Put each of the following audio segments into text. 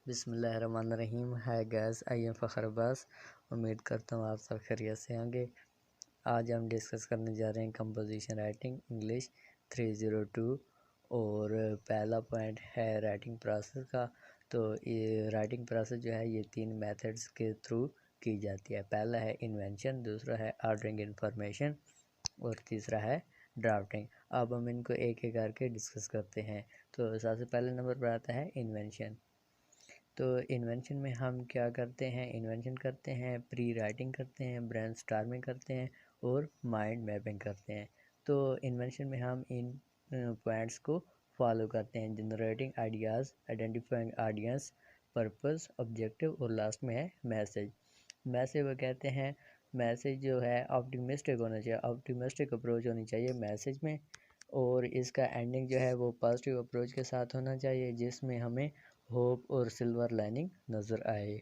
बिस्मिल्लाहिर्रहमानिर्रहीम। Hi guys, I am Fakhar Abbas. उम्मीद करता हूँ आप सब खैरियत से होंगे। आज हम डिस्कस करने जा रहे हैं कंपोजिशन राइटिंग इंग्लिश 302 और पहला पॉइंट है राइटिंग प्रोसेस का। तो ये राइटिंग प्रोसेस जो है ये 3 मेथड्स के थ्रू की जाती है। पहला है इन्वेंशन, दूसरा है ऑर्डरिंग इन्फॉर्मेशन और तीसरा है ड्राफ्टिंग। अब हम इनको एक एक करके डिस्कस करते हैं। तो सबसे पहले नंबर पर आता है इन्वेंशन। तो इन्वेंशन में हम क्या करते हैं? इन्वेंशन करते हैं, प्री राइटिंग करते हैं, ब्रेनस्टॉर्मिंग करते हैं और माइंड मैपिंग करते हैं। तो इन्वेंशन में हम इन पॉइंट्स को फॉलो करते हैं: generating ideas, identifying audience, purpose, objective और लास्ट में है मैसेज। मैसेज वो कहते हैं, मैसेज जो है ऑप्टिमिस्टिक होना चाहिए, ऑप्टिमिस्टिक अप्रोच होनी चाहिए मैसेज में। और इसका एंडिंग जो है वो पॉजिटिव अप्रोच के साथ होना चाहिए, जिसमें हमें होप और सिल्वर लाइनिंग नज़र आए।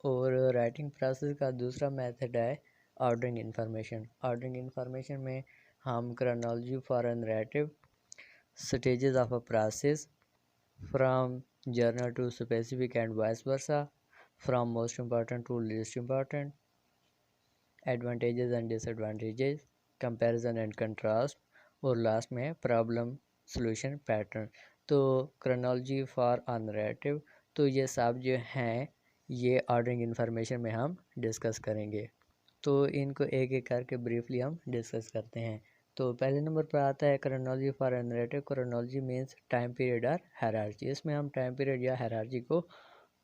और राइटिंग प्रोसेस का दूसरा मेथड है ऑर्डरिंग इन्फॉर्मेशन। ऑर्डरिंग इन्फॉर्मेशन में हम chronology for a narrative, stages of a process from general to specific and vice versa, from most important to least important, advantages and disadvantages, comparison and contrast और last में problem solution pattern. तो chronology for a narrative, तो ये सब जो हैं ये ordering information में हम डिस्कस करेंगे। तो इनको एक एक करके ब्रीफली हम डिस्कस करते हैं। तो पहले नंबर पर आता है chronology for a narrative. Chronology means time period और हायरार्की। इसमें हम टाइम पीरियड या हायरार्की को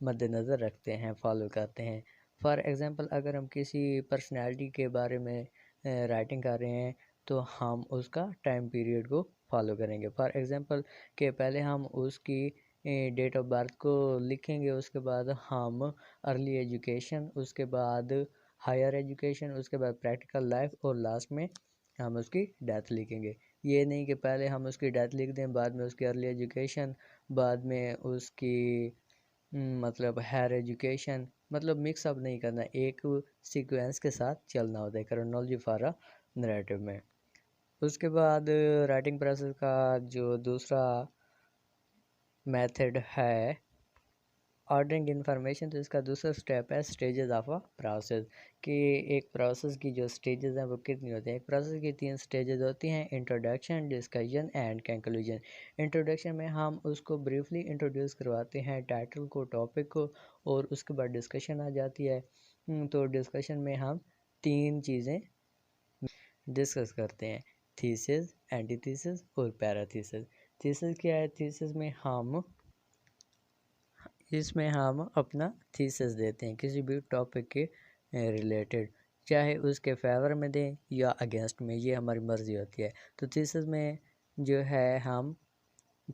मद्देनज़र रखते हैं, फॉलो करते हैं। फॉर एग्ज़ाम्पल, अगर हम किसी पर्सनैलिटी के बारे में राइटिंग कर रहे हैं तो हम उसका टाइम पीरियड को फॉलो करेंगे। फॉर एग्ज़ाम्पल कि पहले हम उसकी डेट ऑफ बर्थ को लिखेंगे, उसके बाद हम अर्ली एजुकेशन, उसके बाद हायर एजुकेशन, उसके बाद प्रैक्टिकल लाइफ और लास्ट में हम उसकी डेथ लिखेंगे। ये नहीं कि पहले हम उसकी डेथ लिख दें, बाद में उसकी अर्ली एजुकेशन, बाद में उसकी मतलब हायर एजुकेशन, मतलब मिक्सअप नहीं करना, एक सीक्वेंस के साथ चलना होता है क्रोनोलॉजी फॉर अ नैरेटिव में। उसके बाद राइटिंग प्रोसेस का जो दूसरा मेथड है ऑर्डरिंग इन्फॉर्मेशन, तो इसका दूसरा स्टेप है स्टेजेस ऑफ अ प्रोसेस, कि एक प्रोसेस की जो स्टेजेस हैं वो कितनी होती हैं। एक प्रोसेस की 3 स्टेजेस होती हैं: introduction, discussion and conclusion. Introduction में हम उसको ब्रीफली इंट्रोड्यूस करवाते हैं, टाइटल को, टॉपिक को, और उसके बाद डिस्कशन आ जाती है। तो डिस्कशन में हम 3 चीज़ें डिस्कस करते हैं: थीसिस, एंटीथीसिस और पैराथीसिस। थीसिस क्या है? थीसिस में हम इसमें हम अपना थीसिस देते हैं किसी भी टॉपिक के रिलेटेड, चाहे उसके फेवर में दें या अगेंस्ट में, ये हमारी मर्ज़ी होती है। तो थीसिस में जो है हम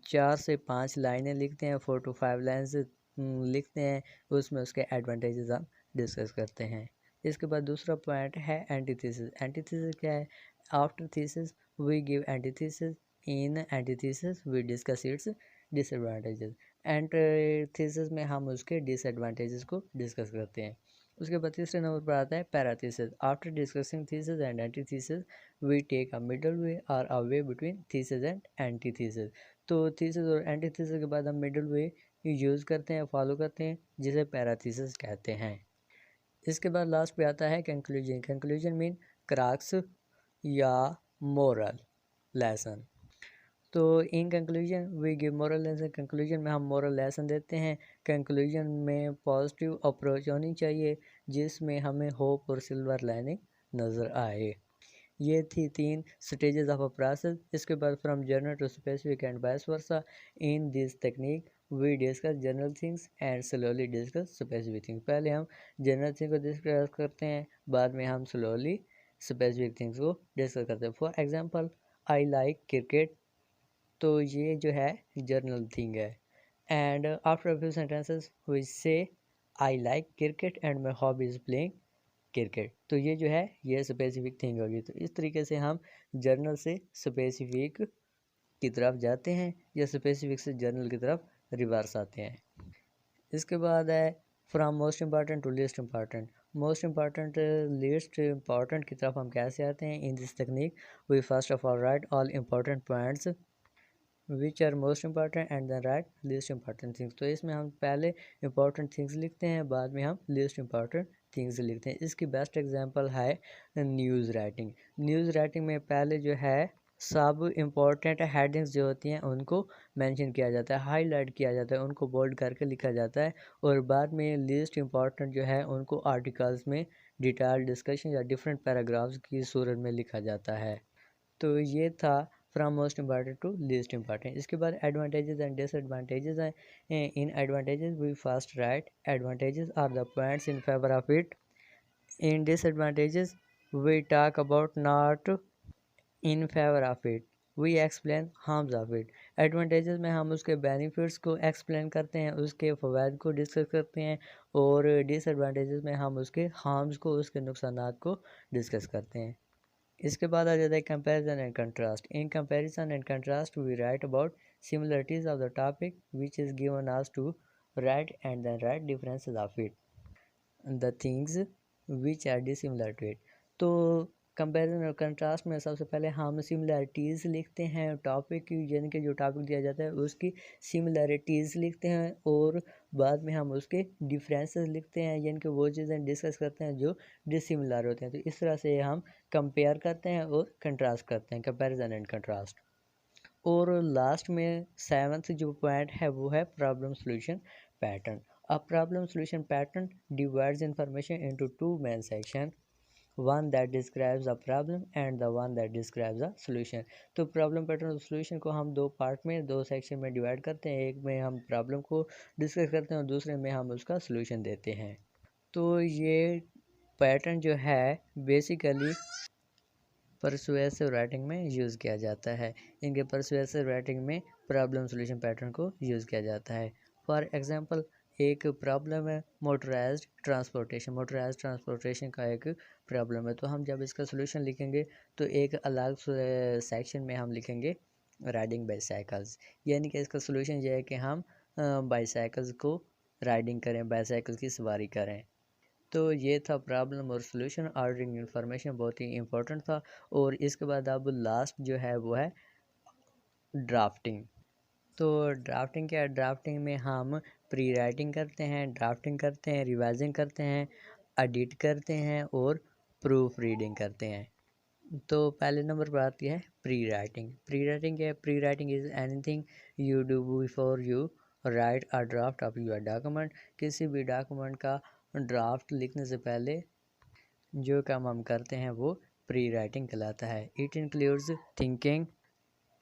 4 से 5 लाइनें लिखते हैं, 4 to 5 लाइन्स लिखते हैं, उसमें उसके एडवांटेजेस हम डिस्कस करते हैं। इसके बाद दूसरा पॉइंट है एंटीथीसिस। एंटीथीसिस क्या है? After thesis we give antithesis, in antithesis we discuss its disadvantages. Antithesis में हम उसके डिसएडवांटेजेस को डिस्कस करते हैं। उसके बाद तीसरे नंबर पर आता है parathesis. After discussing thesis and antithesis we take a middle way और a way between thesis and antithesis. तो थीसिस और एंटीथीसिस के बाद हम मिडल वे यूज़ करते हैं, फॉलो करते हैं, जिसे पैराथीसिस कहते हैं। इसके बाद लास्ट पे आता है कंक्लूजन। कंक्लूजन मीन क्रक्स या मोरल लेसन। तो in conclusion we give moral lesson. Conclusion में हम मोरल लेसन देते हैं। कंक्लूजन में पॉजिटिव अप्रोच होनी चाहिए, जिसमें हमें होप और सिल्वर लाइनिंग नज़र आए। ये थी 3 स्टेजेस ऑफ अ प्रोसेस। इसके बाद from general to specific and vice versa. In this technique we discuss general things and slowly discuss specific things. पहले हम जनरल थिंग को डिस्कस करते हैं, बाद में हम स्लोली स्पेसिफिक थिंग्स को डिस्कस करते हैं। For example, I like cricket, तो ये जो है जनरल थिंग है। And after few sentences we say I like cricket and my hobby is playing cricket, तो ये जो है ये स्पेसिफिक थिंग होगी। तो इस तरीके से हम जर्नल से स्पेसिफिक की तरफ जाते हैं या स्पेसिफिक से जर्नल की तरफ रिवर्स आते हैं। इसके बाद है from most important to least important. Most important least important की तरफ हम कैसे आते हैं? In this technique we first of all write all important points which are most important and then write least important things. तो इसमें हम पहले इंपॉर्टेंट थिंग्स लिखते हैं, बाद में हम लीस्ट इंपॉर्टेंट थिंग्स लिखते हैं। इसकी बेस्ट एग्जांपल है न्यूज़ राइटिंग। न्यूज़ राइटिंग में पहले जो है सब इम्पोर्टेंट हेडिंग्स जो होती हैं उनको मेंशन किया जाता है, हाईलाइट किया जाता है, उनको बोल्ड करके लिखा जाता है, और बाद में लीस्ट इंपॉर्टेंट जो है उनको आर्टिकल्स में डिटेल डिस्कशन या डिफरेंट पैराग्राफ्स की सूरत में लिखा जाता है। तो ये था from most important to least important. इसके बाद एडवांटेजेस एंड डिसएडवांटेजेस हैं। In advantages we first write advantages are the points in favour of it. In disadvantages we talk about not in favour of it, we explain harms of it. Advantages में हम उसके benefits को explain करते हैं, उसके फ़वाद को discuss करते हैं, और डिसएडवांटेजेस में हम उसके हार्म्स को, उसके नुकसानात को डिस्कस करते हैं। इसके बाद आ जाता है comparison and contrast. In comparison and contrast we write about similarities of the topic which is given us to write and then write differences of it, the things which are dissimilar to it. तो comparison और contrast में सबसे पहले हम similarities लिखते हैं topic की, यानी कि जो टॉपिक दिया जाता है उसकी सिमिलरिटीज़ लिखते हैं, और बाद में हम उसके डिफरेंसेस लिखते हैं, यानी कि वो चीज़ें डिस्कस करते हैं जो डिसिमिलर होते हैं। तो इस तरह से हम कंपेयर करते हैं और कंट्रास्ट करते हैं, कंपैरिजन एंड कंट्रास्ट। और लास्ट में सेवंथ जो पॉइंट है वो है problem solution pattern. A problem solution pattern divides information into two main section, one that describes a problem and the one that describes a solution। तो problem pattern और solution को हम दो पार्ट में, दो सेक्शन में डिवाइड करते हैं। एक में हम प्रॉब्लम को डिस्कस करते हैं और दूसरे में हम उसका सॉल्यूशन देते हैं। तो ये पैटर्न जो है बेसिकली परसुएसिव राइटिंग में यूज़ किया जाता है। इनके परसुएसिव राइटिंग में प्रॉब्लम सॉल्यूशन पैटर्न को यूज़ किया जाता है। फॉर एग्जांपल एक प्रॉब्लम है मोटराइज्ड ट्रांसपोर्टेशन। मोटराइज्ड ट्रांसपोर्टेशन का एक प्रॉब्लम है, तो हम जब इसका सॉल्यूशन लिखेंगे तो एक अलग सेक्शन में हम लिखेंगे राइडिंग बाईसाइकिल्स, यानी कि इसका सॉल्यूशन ये है कि हम बाईसाइकिल्स को राइडिंग करें, बाईसाइकिल की सवारी करें। तो ये था प्रॉब्लम और सॉल्यूशन। ऑर्डरिंग इन्फॉर्मेशन बहुत ही इंपॉर्टेंट था। और इसके बाद अब लास्ट जो है वो है ड्राफ्टिंग। तो ड्राफ्टिंग क्या है? ड्राफ्टिंग में हम प्री राइटिंग करते हैं, ड्राफ्टिंग करते हैं, रिवाइजिंग करते हैं, एडिट करते हैं और प्रूफ रीडिंग करते हैं। तो पहले नंबर पर आती है प्री राइटिंग। प्री राइटिंग क्या है? Pre writing is anything you do before you right a draft of your document. किसी भी डॉक्यूमेंट का ड्राफ्ट लिखने से पहले जो काम हम करते हैं वो प्री राइटिंग कहलाता है। It includes thinking,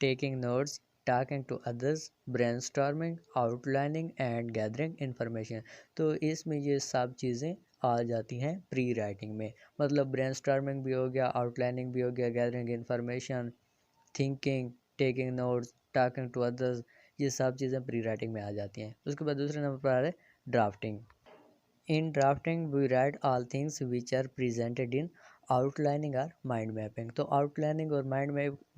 taking notes, talking to others, brainstorming, outlining and gathering information. तो इसमें ये सब चीज़ें आ जाती हैं प्री राइटिंग में। मतलब ब्रेनस्टॉर्मिंग भी हो गया, आउटलाइनिंग भी हो गया, gathering information, thinking, taking notes, talking to others, ये सब चीज़ें प्री राइटिंग में आ जाती हैं। उसके बाद दूसरे नंबर पर आ रहा है drafting. In drafting we write all things which are presented in outlining और माइंड मैपिंग। तो आउटलाइनिंग और माइंड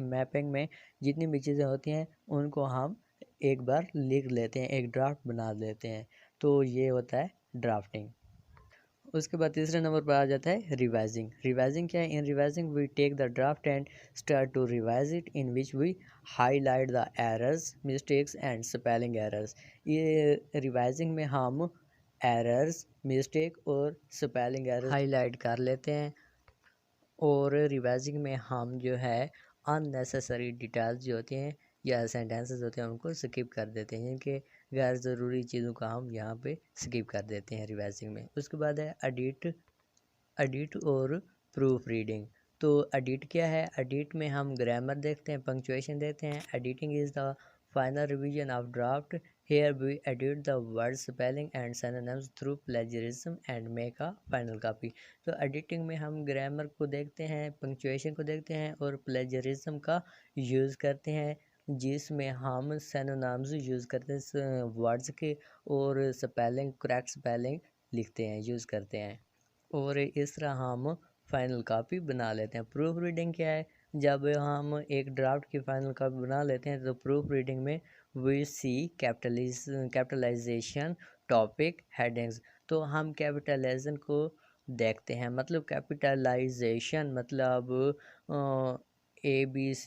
मैपिंग में जितनी भी चीज़ें होती हैं उनको हम एक बार लिख लेते हैं, एक ड्राफ्ट बना लेते हैं। तो ये होता है ड्राफ्टिंग। उसके बाद तीसरे नंबर पर आ जाता है रिवाइजिंग। रिवाइजिंग क्या है? In revising we take the draft and start to revise it, in which we highlight the errors, mistakes and spelling errors. ये रिवाइजिंग में हम एरर्स, मिस्टेक और स्पेलिंग एरर्स हाईलाइट कर लेते हैं, और रिवाइजिंग में हम जो है अननेसेसरी डिटेल्स जो होती हैं या सेंटेंसेस होते हैं उनको स्किप कर देते हैं, जिनके गैर ज़रूरी चीज़ों का हम यहाँ पे स्किप कर देते हैं रिवाइजिंग में। उसके बाद है एडिट और प्रूफ रीडिंग। तो एडिट क्या है? एडिट में हम ग्रामर देखते हैं, पंक्चुएशन देते हैं। Editing is the final revision of draft. Here we edit the word spelling and synonyms through plagiarism and make a final copy. तो एडिटिंग में हम ग्रामर को देखते हैं, पंक्चुएशन को देखते हैं और प्लेजरिज्म का यूज़ करते हैं, जिसमें हम सिनोनिम्स यूज़ करते हैं वर्ड्स के, और स्पेलिंग, करेक्ट स्पेलिंग लिखते हैं, यूज़ करते हैं, और इस तरह हम फाइनल कॉपी बना लेते हैं। प्रूफ रीडिंग क्या है? जब हम एक ड्राफ्ट की फाइनल कॉपी बना लेते हैं तो प्रूफ रीडिंग में we see capitalisation, topic, headings. तो हम कैपिटलाइजेशन को देखते हैं। मतलब कैपिटलाइजेशन मतलब ABC,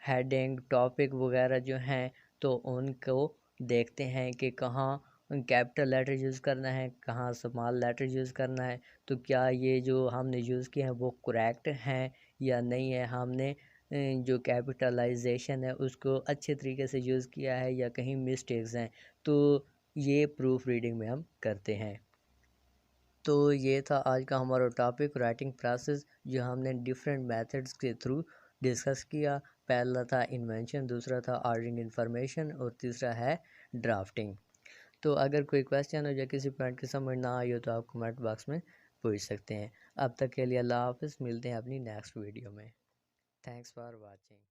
हेडिंग टॉपिक वगैरह जो हैं तो उनको देखते हैं कि कहाँ कैपिटल लेटर यूज़ करना है, कहाँ स्मॉल लेटर यूज़ करना है, तो क्या ये जो हमने यूज़ किए हैं वो करेक्ट हैं या नहीं है, हमने जो कैपिटलाइजेशन है उसको अच्छे तरीके से यूज़ किया है या कहीं मिस्टेक्स हैं, तो ये प्रूफ रीडिंग में हम करते हैं। तो ये था आज का हमारा टॉपिक राइटिंग प्रोसेस, जो हमने डिफरेंट मेथड्स के थ्रू डिस्कस किया। पहला था इन्वेंशन, दूसरा था ऑर्डरिंग इन्फॉर्मेशन और तीसरा है ड्राफ्टिंग। तो अगर कोई क्वेश्चन हो या किसी पॉइंट की समझ ना आई हो तो आप कमेंट बॉक्स में पूछ सकते हैं। अब तक के लिए अल्लाह हाफ़िज़, मिलते हैं अपनी नेक्स्ट वीडियो में। Thanks for watching.